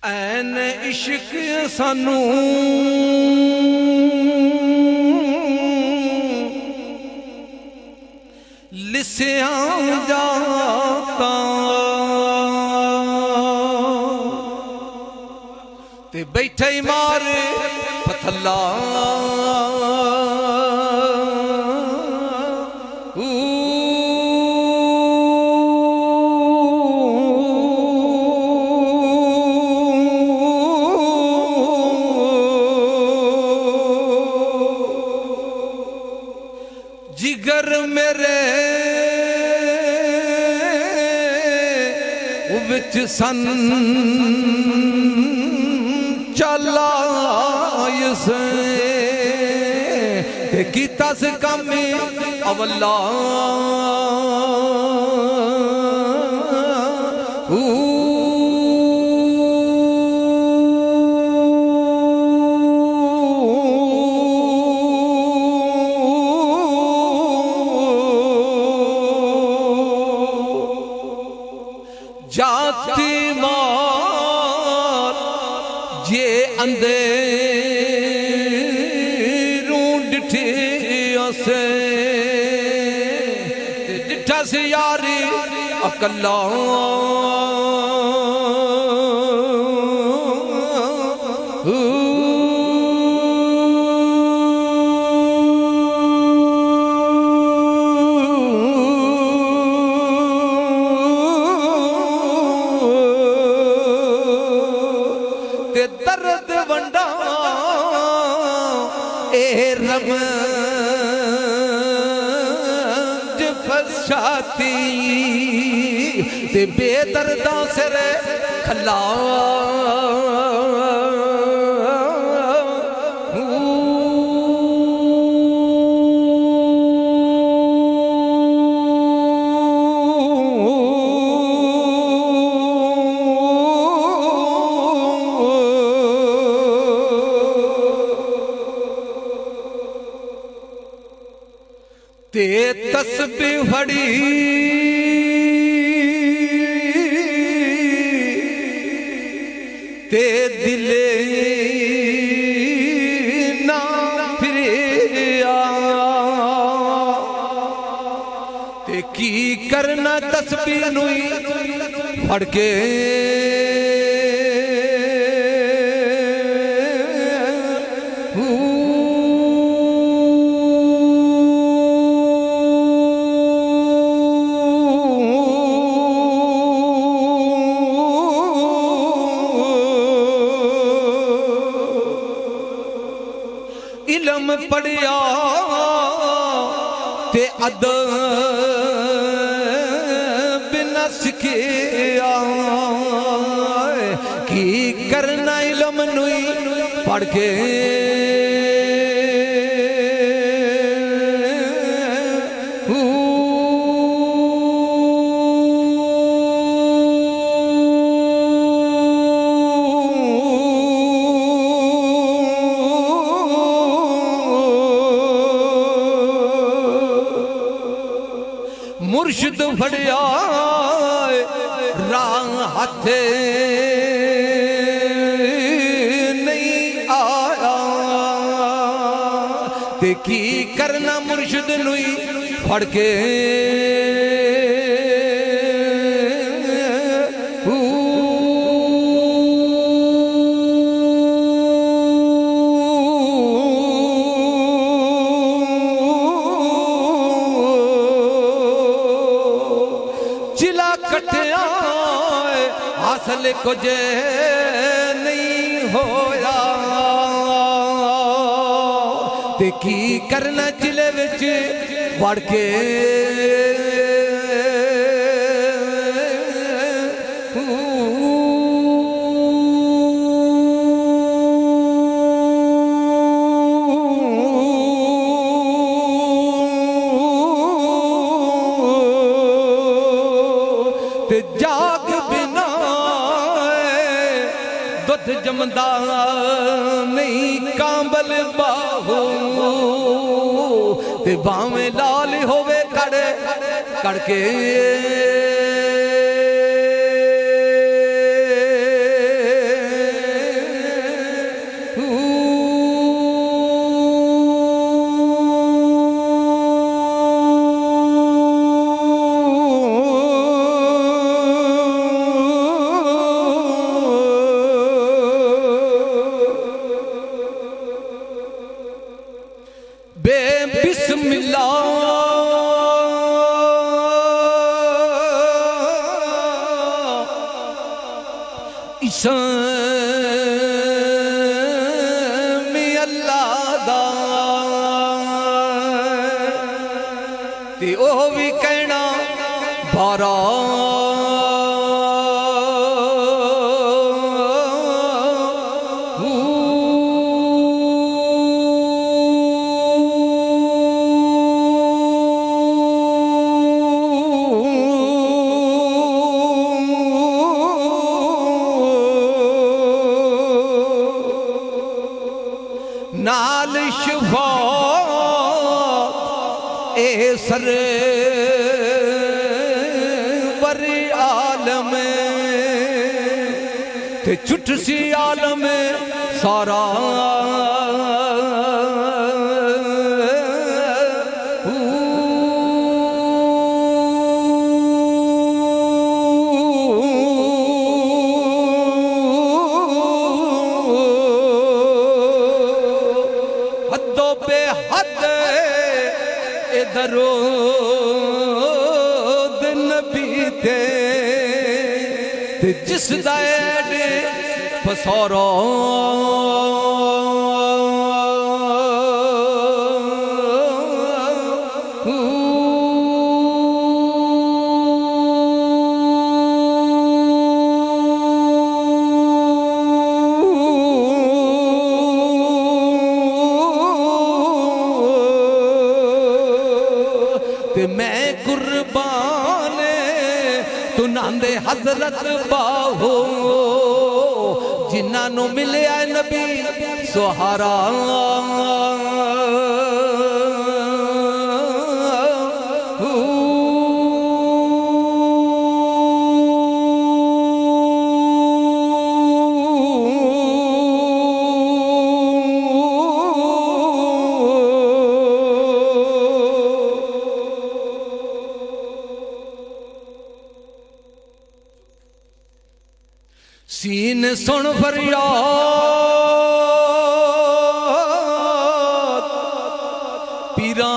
ऐन इश्क सानू लिसिया जाता ते बैठे मार पथला जिगर मेरे विच सन चलायस ते कीता से कम अवला जाती मार जे अंधेरों डिठे असे डिठा से यारी अकल्ला दर्द वंडा ए रमज फसाती ते बेदर्दा सिर खला ते तस्बीह फड़ी ते दिले ना फिरिया ते की करना तस्बीह नुई फड़ के इलम पढ़िया ते अदब न सिखिया की करना इलम नुई पढ़ के मुर्शिद फड़िया राह हाथे नहीं आया ते की करना मुर्शिद नुई फड़ के जिला कटिया हासिल कुछ नहीं होया ते की करना जिले विच वड़ के जाग बिना दुध जमदा नहीं कांबल बाहू ते बावें लाल होवे कड़ कड़के इसम अल्लाह दा ते ओ भी कहना बारा नाल शफा ए सर बर आलम ते छुट सी आलम सारा दरोद नबी ते जिस दायरे पसौरो मैं कुर्बान तू नांदे हजरत बाहो जिन्ना नु मिले नबी सुहारा सीन सुन फरियाद पीरां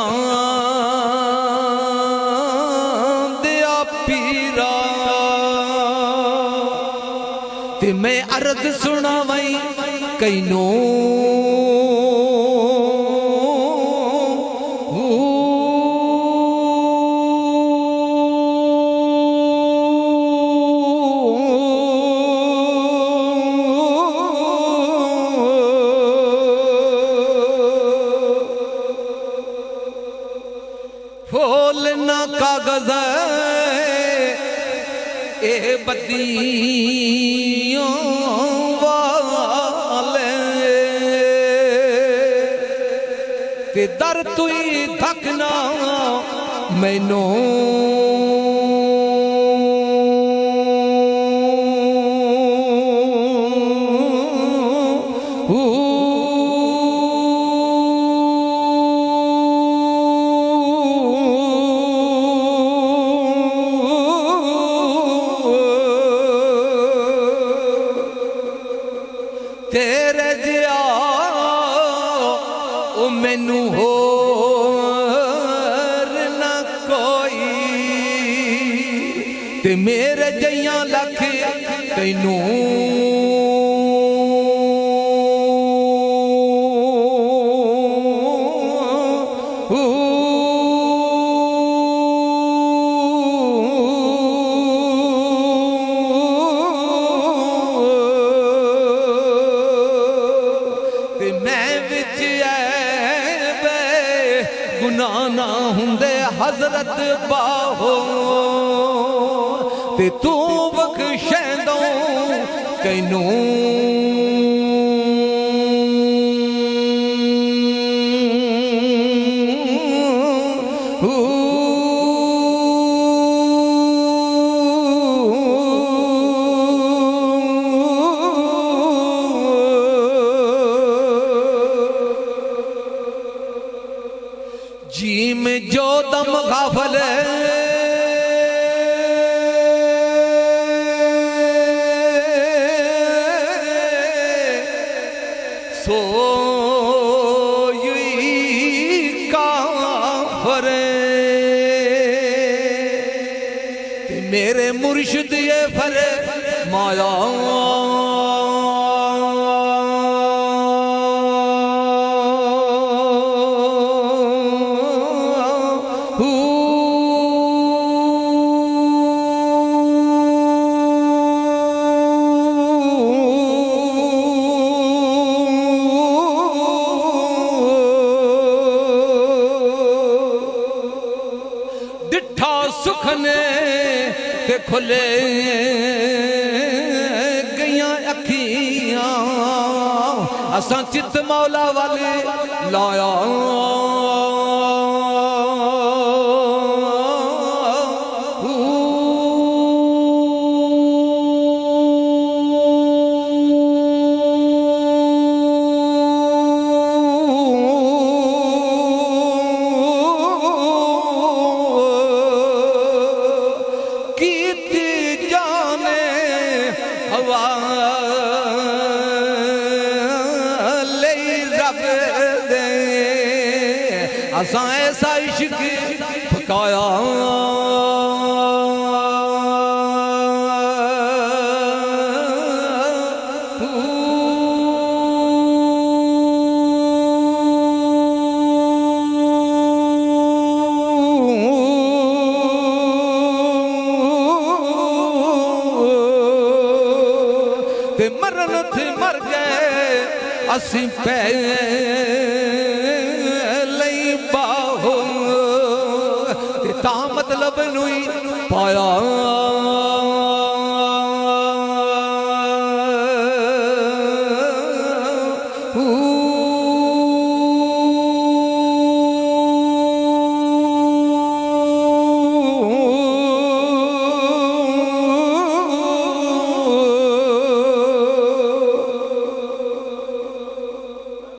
दिया पीरा ते मैं अर्ज सुनावई कैनों फूलना कागज ए बदियों वाले ते दर तुई थकना मैनू तेरे जिया ओ मैनू होर ना कोई ते मेरे जइयां लख तैनू गुनाह ना हुंदे हजरत बाहो ते तू बख्शेंदो कैनू जी में जो दम गाफल सो काफर मेरे मुर्शिद ये फर माया ते खुले गईयां अखियां असां चित मौला वाले लाया असां ऐसा इश्क पकाया ते मरन थे मर गए असीं पे मतलब नुई पाया